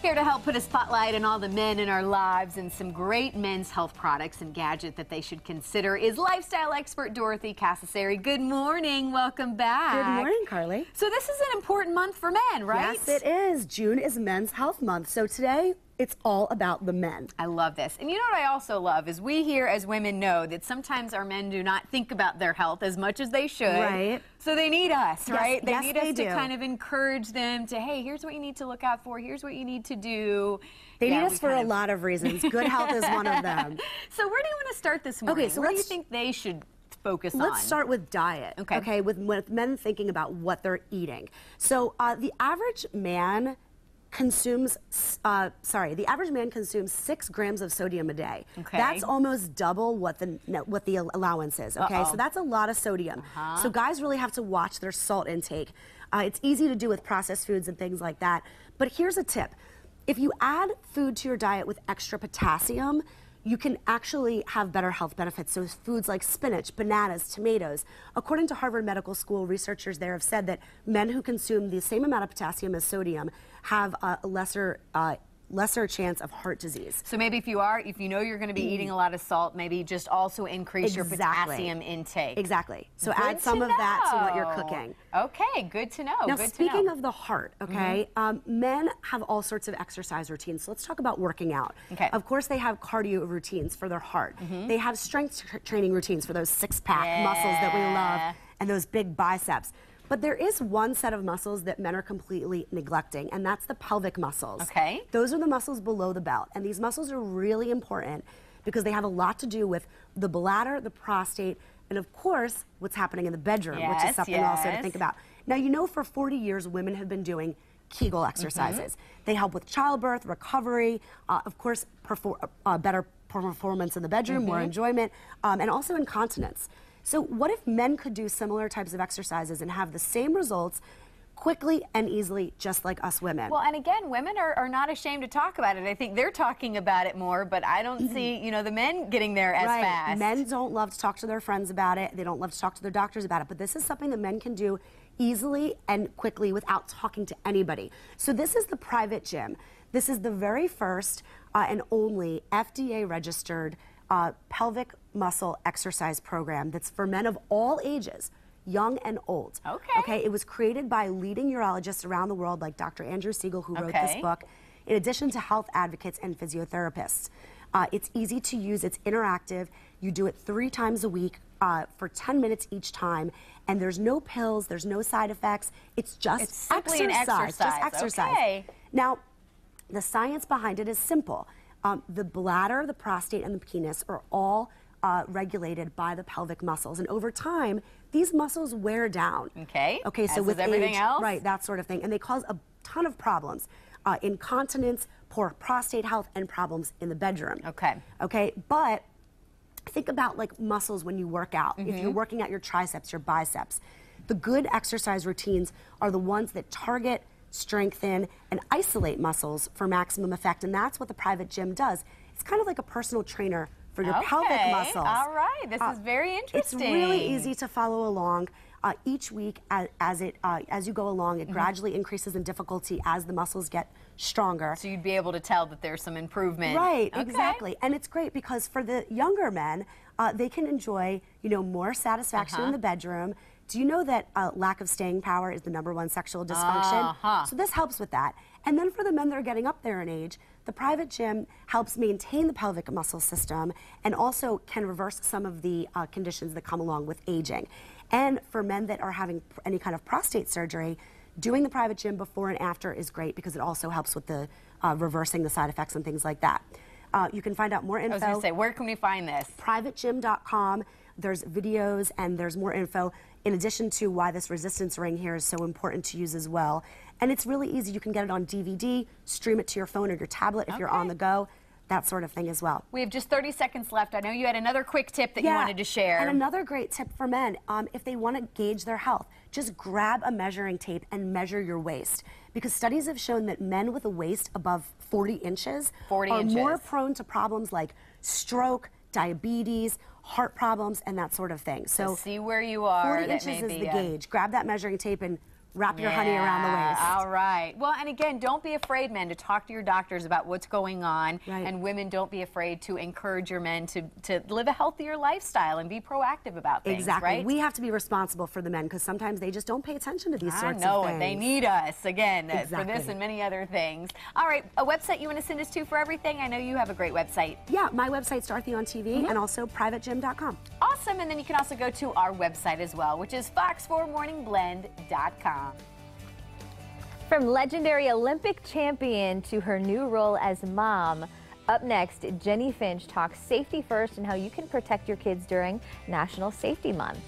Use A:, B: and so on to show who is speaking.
A: here to help put a spotlight on all the men in our lives and some great men's health products and gadget that they should consider is lifestyle expert Dorothy Cascerceri. Good morning. Welcome back.
B: Good morning, Carly.
A: So this is an important month for men, right?
B: Yes, it is. June is Men's Health Month. So today, it's all about the men.
A: I love this. And you know what I also love is we here as women know that sometimes our men do not think about their health as much as they should. Right. So they need us, right? They need us to kind of encourage them to, hey, here's what you need to look out for. Here's what you need to do.
B: They need us for a lot of reasons. Good health is one of them.
A: So where do you want to start this morning?
B: Okay, so
A: what do you think they should focus on?
B: Let's start with diet, okay? With men thinking about what they're eating. So the average man consumes, the average man consumes 6 grams of sodium a day. Okay. That's almost double what the allowance is, okay? So that's a lot of sodium. So guys really have to watch their salt intake. It's easy to do with processed foods and things like that. But here's a tip. If you add food to your diet with extra potassium, you can actually have better health benefits. So foods like spinach, bananas, tomatoes. According to Harvard Medical School, researchers there have said that men who consume the same amount of potassium as sodium have a lesser chance of heart disease.
A: So maybe if you know you're going to be eating a lot of salt, maybe just also increase your potassium intake.
B: Exactly. So add some of that to what you're cooking.
A: Okay, good to know.
B: Now, speaking of the heart, okay, men have all sorts of exercise routines. So let's talk about working out. Okay. Of course, they have cardio routines for their heart. They have strength training routines for those six-pack muscles that we love and those big biceps. But there is one set of muscles that men are completely neglecting, and that's the pelvic muscles. Okay. Those are the muscles below the belt, and these muscles are really important because they have a lot to do with the bladder, the prostate, and of course, what's happening in the bedroom, which is something also to think about. Now, you know, for 40 years, women have been doing Kegel exercises. They help with childbirth, recovery, of course, better performance in the bedroom, more enjoyment, and also incontinence. So what if men could do similar types of exercises and have the same results quickly and easily, just like us women?
A: Well, and again, women are not ashamed to talk about it. I think they're talking about it more, but I don't see, you know, the men getting there as fast.
B: Men don't love to talk to their friends about it. They don't love to talk to their doctors about it. But this is something that men can do easily and quickly without talking to anybody. So this is the private gym. This is the very first and only FDA-registered pelvic muscle exercise program that's for men of all ages, young and old. Okay. It was created by leading urologists around the world like Dr. Andrew Siegel, who wrote this book, in addition to health advocates and physiotherapists. It's easy to use, it's interactive. You do it 3 times a week for 10 minutes each time, and there's no pills, there's no side effects. It's just
A: simply an exercise.
B: Just exercise.
A: Okay.
B: Now, the science behind it is simple. The bladder, the prostate, and the penis are all regulated by the pelvic muscles. And over time, these muscles wear down. Okay, so with
A: everything else?
B: Right, that sort of thing. And they cause a ton of problems. Incontinence, poor prostate health, and problems in the bedroom. Okay, but think about like muscles when you work out. If you're working out your triceps, your biceps, the good exercise routines are the ones that target, strengthen, and isolate muscles for maximum effect, and that's what the private gym does. It's kind of like a personal trainer for your pelvic muscles.
A: All right, this is very interesting.
B: It's really easy to follow along. Each week, as you go along, it gradually increases in difficulty as the muscles get stronger.
A: So you'd be able to tell that there's some improvement.
B: Right, exactly. And it's great because for the younger men, they can enjoy, you know, more satisfaction in the bedroom. Do you know that lack of staying power is the #1 sexual dysfunction? So this helps with that. And then for the men that are getting up there in age, the private gym helps maintain the pelvic muscle system and also can reverse some of the conditions that come along with aging. And for men that are having any kind of prostate surgery, doing the private gym before and after is great because it also helps with the reversing the side effects and things like that. You can find out more info.
A: I was going to say, where can we find this?
B: privategym.com. There's videos and there's more info in addition to why this resistance ring here is so important to use as well. And it's really easy. You can get it on DVD, stream it to your phone or your tablet if you're on the go, that sort of thing as well.
A: We have just 30 seconds left. I know you had another quick tip that you wanted to share.
B: And another great tip for men, if they want to gauge their health, just grab a measuring tape and measure your waist. Because studies have shown that men with a waist above 40 inches are more prone to problems like stroke, diabetes, heart problems, and that sort of thing.
A: So see where you are.
B: 40 inches is the gauge. Grab that measuring tape and Wrap your honey around the waist.
A: All right. Well, and again, don't be afraid, men, to talk to your doctors about what's going on. Right. And women, don't be afraid to encourage your men to live a healthier lifestyle and be proactive about things.
B: Exactly.
A: Right?
B: We have to be responsible for the men because sometimes they just don't pay attention to these sorts of things.
A: They need us, again, for this and many other things. All right. A website you want to send us to for everything? I know you have a great website.
B: Yeah, my website's Dorothy on TV and also privategym.com.
A: Awesome. And then you can also go to our website as well, which is fox4morningblend.com.
C: From legendary Olympic champion to her new role as mom, up next, Jenny Finch talks safety first and how you can protect your kids during National Safety Month.